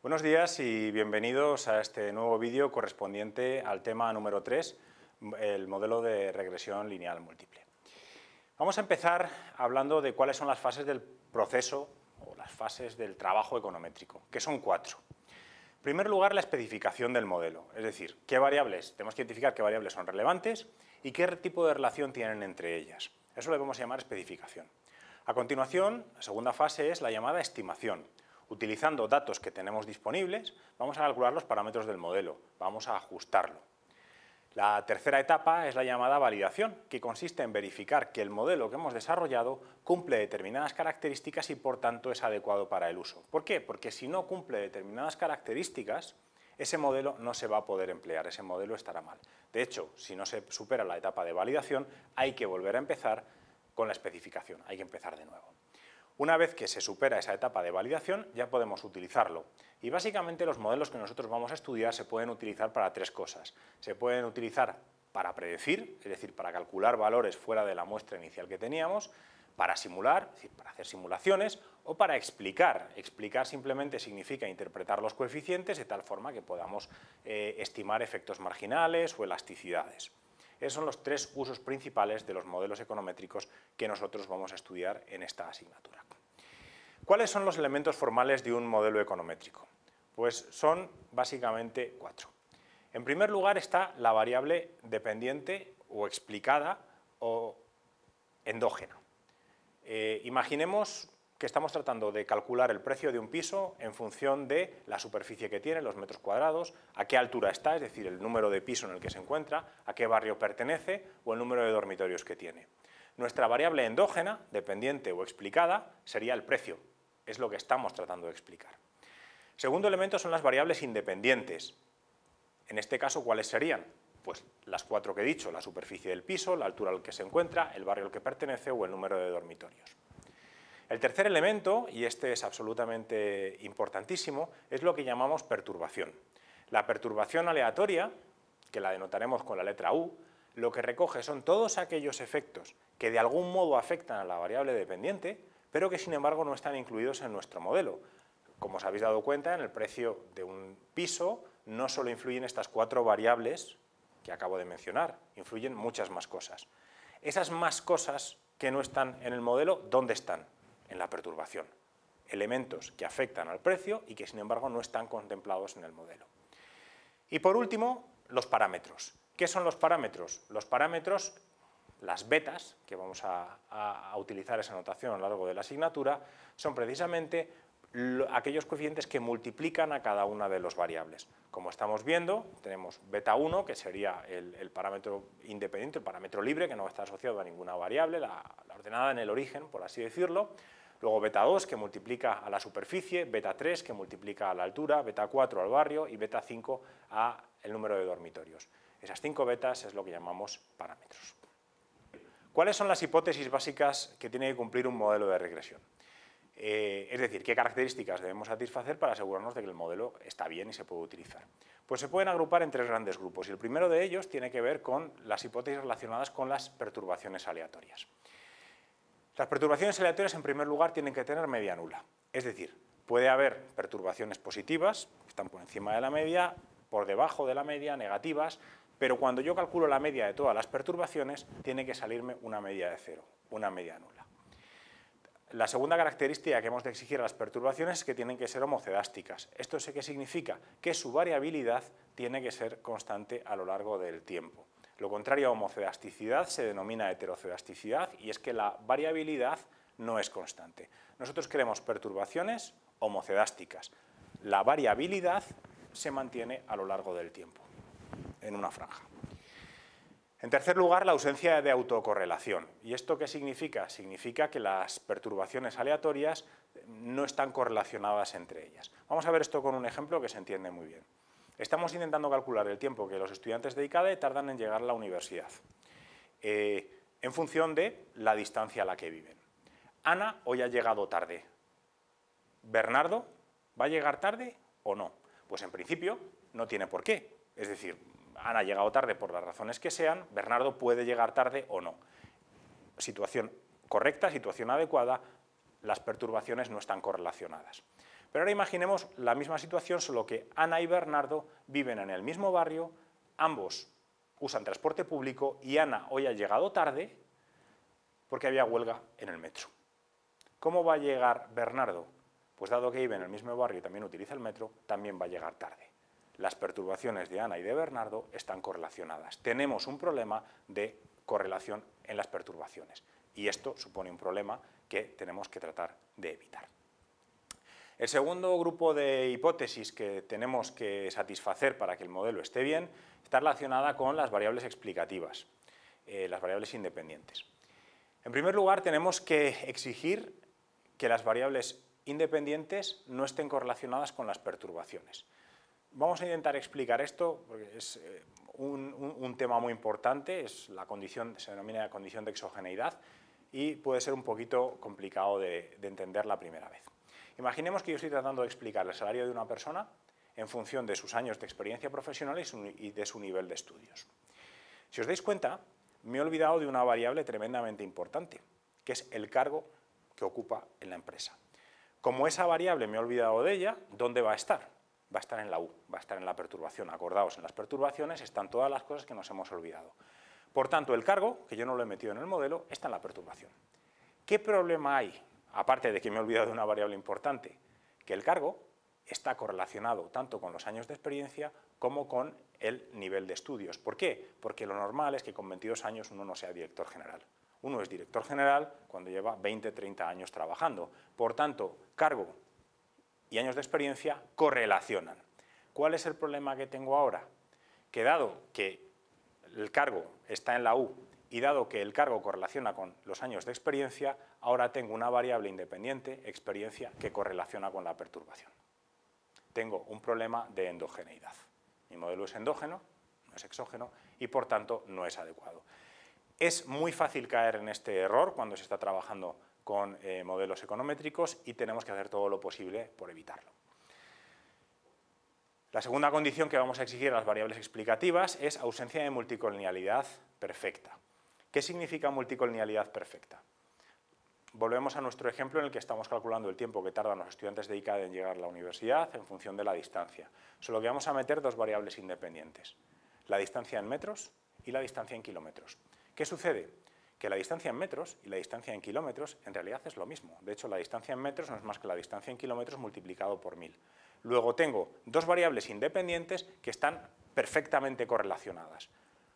Buenos días y bienvenidos a este nuevo vídeo correspondiente al tema número 3, el modelo de regresión lineal múltiple. Vamos a empezar hablando de cuáles son las fases del proceso o las fases del trabajo econométrico, que son 4. En primer lugar, la especificación del modelo, es decir, qué variables, tenemos que identificar qué variables son relevantes y qué tipo de relación tienen entre ellas. Eso le vamos a llamar especificación. A continuación, la segunda fase es la llamada estimación. Utilizando datos que tenemos disponibles, vamos a calcular los parámetros del modelo, vamos a ajustarlo. La tercera etapa es la llamada validación, que consiste en verificar que el modelo que hemos desarrollado cumple determinadas características y por tanto es adecuado para el uso. ¿Por qué? Porque si no cumple determinadas características, ese modelo no se va a poder emplear, ese modelo estará mal. De hecho, si no se supera la etapa de validación, hay que volver a empezar con la especificación, hay que empezar de nuevo. Una vez que se supera esa etapa de validación, ya podemos utilizarlo. Y básicamente los modelos que nosotros vamos a estudiar se pueden utilizar para 3 cosas. Se pueden utilizar para predecir, es decir, para calcular valores fuera de la muestra inicial que teníamos, para simular, es decir, para hacer simulaciones, o para explicar. Explicar simplemente significa interpretar los coeficientes de tal forma que podamos estimar efectos marginales o elasticidades. Esos son los 3 usos principales de los modelos econométricos que nosotros vamos a estudiar en esta asignatura. ¿Cuáles son los elementos formales de un modelo econométrico? Pues son básicamente 4. En primer lugar está la variable dependiente o explicada o endógena. Imaginemos que estamos tratando de calcular el precio de un piso en función de la superficie que tiene, los metros cuadrados, a qué altura está, es decir, el número de piso en el que se encuentra, a qué barrio pertenece o el número de dormitorios que tiene. Nuestra variable endógena, dependiente o explicada, sería el precio, es lo que estamos tratando de explicar. Segundo elemento son las variables independientes. En este caso, ¿cuáles serían? Pues las 4 que he dicho, la superficie del piso, la altura al que se encuentra, el barrio al que pertenece o el número de dormitorios. El tercer elemento, y este es absolutamente importantísimo, es lo que llamamos perturbación. La perturbación aleatoria, que la denotaremos con la letra U, lo que recoge son todos aquellos efectos que de algún modo afectan a la variable dependiente, pero que sin embargo no están incluidos en nuestro modelo. Como os habéis dado cuenta, en el precio de un piso no solo influyen estas 4 variables que acabo de mencionar, influyen muchas más cosas. Esas más cosas que no están en el modelo, ¿dónde están? En la perturbación. Elementos que afectan al precio y que sin embargo no están contemplados en el modelo. Y por último, los parámetros. ¿Qué son los parámetros? Los parámetros, las betas, que vamos a utilizar esa notación a lo largo de la asignatura, son precisamente aquellos coeficientes que multiplican a cada una de las variables. Como estamos viendo, tenemos beta 1, que sería el parámetro independiente, el parámetro libre, que no está asociado a ninguna variable, la ordenada en el origen, por así decirlo. Luego beta 2, que multiplica a la superficie, beta 3, que multiplica a la altura, beta 4 al barrio y beta 5 al número de dormitorios. Esas 5 betas es lo que llamamos parámetros. ¿Cuáles son las hipótesis básicas que tiene que cumplir un modelo de regresión? Es decir, ¿qué características debemos satisfacer para asegurarnos de que el modelo está bien y se puede utilizar? Pues se pueden agrupar en 3 grandes grupos y el primero de ellos tiene que ver con las hipótesis relacionadas con las perturbaciones aleatorias. Las perturbaciones aleatorias, en primer lugar, tienen que tener media nula, es decir, puede haber perturbaciones positivas, que están por encima de la media, por debajo de la media, negativas, pero cuando yo calculo la media de todas las perturbaciones, tiene que salirme una media de 0, una media nula. La segunda característica que hemos de exigir a las perturbaciones es que tienen que ser homocedásticas. ¿Esto qué significa? Que su variabilidad tiene que ser constante a lo largo del tiempo. Lo contrario a homocedasticidad se denomina heterocedasticidad y es que la variabilidad no es constante. Nosotros queremos perturbaciones homocedásticas. La variabilidad se mantiene a lo largo del tiempo, en una franja. En tercer lugar, la ausencia de autocorrelación. ¿Y esto qué significa? Significa que las perturbaciones aleatorias no están correlacionadas entre ellas. Vamos a ver esto con un ejemplo que se entiende muy bien. Estamos intentando calcular el tiempo que los estudiantes de ICADE tardan en llegar a la universidad, en función de la distancia a la que viven. Ana hoy ha llegado tarde. ¿Bernardo va a llegar tarde o no? Pues en principio no tiene por qué. Es decir, Ana ha llegado tarde por las razones que sean, Bernardo puede llegar tarde o no. Situación correcta, situación adecuada, las perturbaciones no están correlacionadas. Pero ahora imaginemos la misma situación, solo que Ana y Bernardo viven en el mismo barrio, ambos usan transporte público y Ana hoy ha llegado tarde porque había huelga en el metro. ¿Cómo va a llegar Bernardo? Pues dado que vive en el mismo barrio y también utiliza el metro, también va a llegar tarde. Las perturbaciones de Ana y de Bernardo están correlacionadas. Tenemos un problema de correlación en las perturbaciones y esto supone un problema que tenemos que tratar de evitar. El segundo grupo de hipótesis que tenemos que satisfacer para que el modelo esté bien está relacionada con las variables explicativas, las variables independientes. En primer lugar, tenemos que exigir que las variables independientes no estén correlacionadas con las perturbaciones. Vamos a intentar explicar esto porque es un tema muy importante, es la condición, se denomina condición de exogeneidad y puede ser un poquito complicado de entender la primera vez. Imaginemos que yo estoy tratando de explicar el salario de una persona en función de sus años de experiencia profesional y de su nivel de estudios. Si os dais cuenta, me he olvidado de una variable tremendamente importante, que es el cargo que ocupa en la empresa. Como esa variable me he olvidado de ella, ¿dónde va a estar? Va a estar en la U, va a estar en la perturbación. Acordaos, en las perturbaciones están todas las cosas que nos hemos olvidado. Por tanto, el cargo, que yo no lo he metido en el modelo, está en la perturbación. ¿Qué problema hay? Aparte de que me he olvidado de una variable importante, que el cargo está correlacionado tanto con los años de experiencia como con el nivel de estudios. ¿Por qué? Porque lo normal es que con 22 años uno no sea director general. Uno es director general cuando lleva 20, 30 años trabajando. Por tanto, cargo y años de experiencia correlacionan. ¿Cuál es el problema que tengo ahora? Que dado que el cargo está en la U y dado que el cargo correlaciona con los años de experiencia, ahora tengo una variable independiente, experiencia, que correlaciona con la perturbación. Tengo un problema de endogeneidad. Mi modelo es endógeno, no es exógeno, y por tanto no es adecuado. Es muy fácil caer en este error cuando se está trabajando con modelos econométricos y tenemos que hacer todo lo posible por evitarlo. La segunda condición que vamos a exigir a las variables explicativas es ausencia de multicolinialidad perfecta. ¿Qué significa multicolinialidad perfecta? Volvemos a nuestro ejemplo en el que estamos calculando el tiempo que tardan los estudiantes de ICADE en llegar a la universidad en función de la distancia. Solo que vamos a meter dos variables independientes, la distancia en metros y la distancia en kilómetros. ¿Qué sucede? Que la distancia en metros y la distancia en kilómetros en realidad es lo mismo. De hecho, la distancia en metros no es más que la distancia en kilómetros multiplicado por 1000. Luego tengo dos variables independientes que están perfectamente correlacionadas.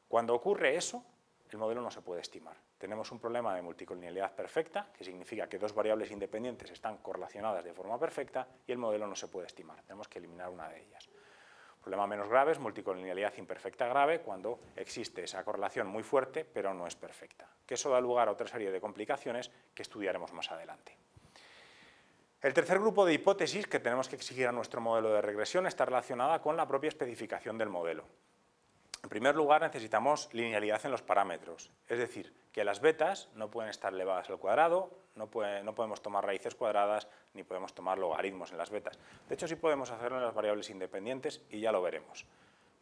Cuando ocurre eso, el modelo no se puede estimar. Tenemos un problema de multicolinialidad perfecta, que significa que dos variables independientes están correlacionadas de forma perfecta y el modelo no se puede estimar. Tenemos que eliminar una de ellas. Problema menos grave es multicolinialidad imperfecta grave, cuando existe esa correlación muy fuerte, pero no es perfecta, que eso da lugar a otra serie de complicaciones que estudiaremos más adelante. El tercer grupo de hipótesis que tenemos que exigir a nuestro modelo de regresión está relacionada con la propia especificación del modelo. En primer lugar, necesitamos linealidad en los parámetros, es decir, que las betas no pueden estar elevadas al cuadrado, no podemos tomar raíces cuadradas, ni podemos tomar logaritmos en las betas. De hecho, sí podemos hacerlo en las variables independientes y ya lo veremos,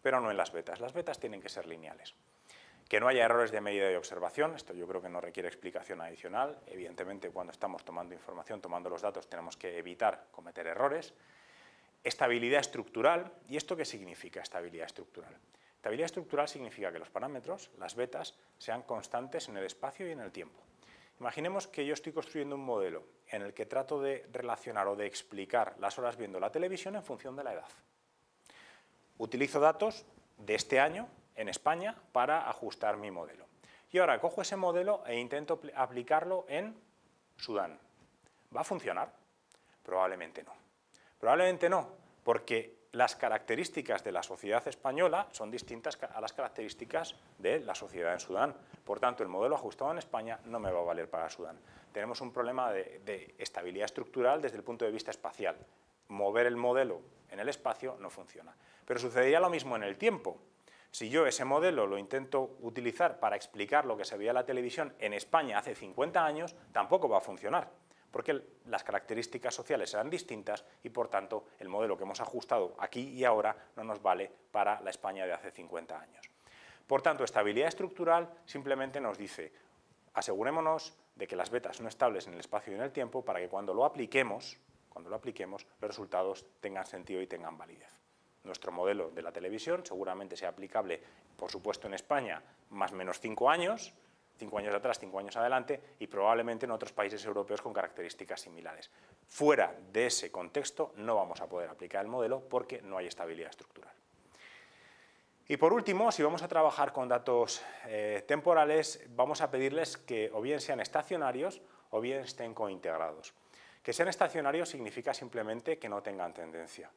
pero no en las betas. Las betas tienen que ser lineales. Que no haya errores de medida y observación, esto yo creo que no requiere explicación adicional. Evidentemente, cuando estamos tomando información, tomando los datos, tenemos que evitar cometer errores. Estabilidad estructural. ¿Y esto qué significa estabilidad estructural? Estabilidad estructural significa que los parámetros, las betas, sean constantes en el espacio y en el tiempo. Imaginemos que yo estoy construyendo un modelo en el que trato de relacionar o de explicar las horas viendo la televisión en función de la edad. Utilizo datos de este año en España para ajustar mi modelo. Y ahora cojo ese modelo e intento aplicarlo en Sudán. ¿Va a funcionar? Probablemente no. Probablemente no, porque las características de la sociedad española son distintas a las características de la sociedad en Sudán. Por tanto, el modelo ajustado en España no me va a valer para Sudán. Tenemos un problema de estabilidad estructural desde el punto de vista espacial. Mover el modelo en el espacio no funciona. Pero sucedería lo mismo en el tiempo. Si yo ese modelo lo intento utilizar para explicar lo que se veía en la televisión en España hace 50 años, tampoco va a funcionar, porque las características sociales serán distintas y, por tanto, el modelo que hemos ajustado aquí y ahora no nos vale para la España de hace 50 años. Por tanto, estabilidad estructural simplemente nos dice, asegurémonos de que las betas son estables en el espacio y en el tiempo para que cuando lo apliquemos cuando lo apliquemos, los resultados tengan sentido y tengan validez. Nuestro modelo de la televisión seguramente sea aplicable, por supuesto en España, más o menos 5 años, 5 años atrás, 5 años adelante, y probablemente en otros países europeos con características similares. Fuera de ese contexto no vamos a poder aplicar el modelo porque no hay estabilidad estructural. Y por último, si vamos a trabajar con datos temporales, vamos a pedirles que o bien sean estacionarios o bien estén cointegrados. Que sean estacionarios significa simplemente que no tengan tendencia.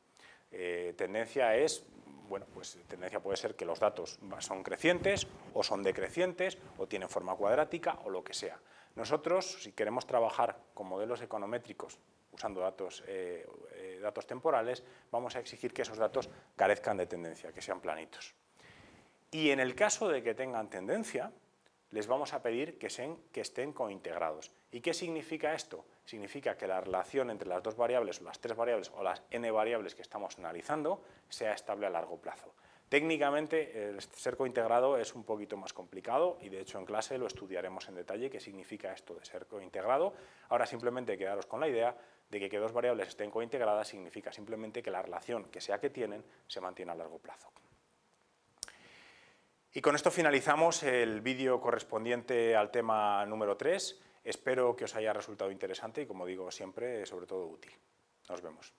Tendencia es, bueno, pues tendencia puede ser que los datos son crecientes o son decrecientes o tienen forma cuadrática o lo que sea. Nosotros, si queremos trabajar con modelos econométricos usando datos temporales, vamos a exigir que esos datos carezcan de tendencia, que sean planitos. Y en el caso de que tengan tendencia, les vamos a pedir que estén cointegrados. ¿Y qué significa esto? Significa que la relación entre las dos variables o las tres variables o las n variables que estamos analizando sea estable a largo plazo. Técnicamente, el ser cointegrado es un poquito más complicado y de hecho en clase lo estudiaremos en detalle qué significa esto de ser cointegrado. Ahora simplemente quedaros con la idea de que dos variables estén cointegradas significa simplemente que la relación que sea que tienen se mantiene a largo plazo. Y con esto finalizamos el vídeo correspondiente al tema número 3. Espero que os haya resultado interesante y, como digo siempre, sobre todo útil. Nos vemos.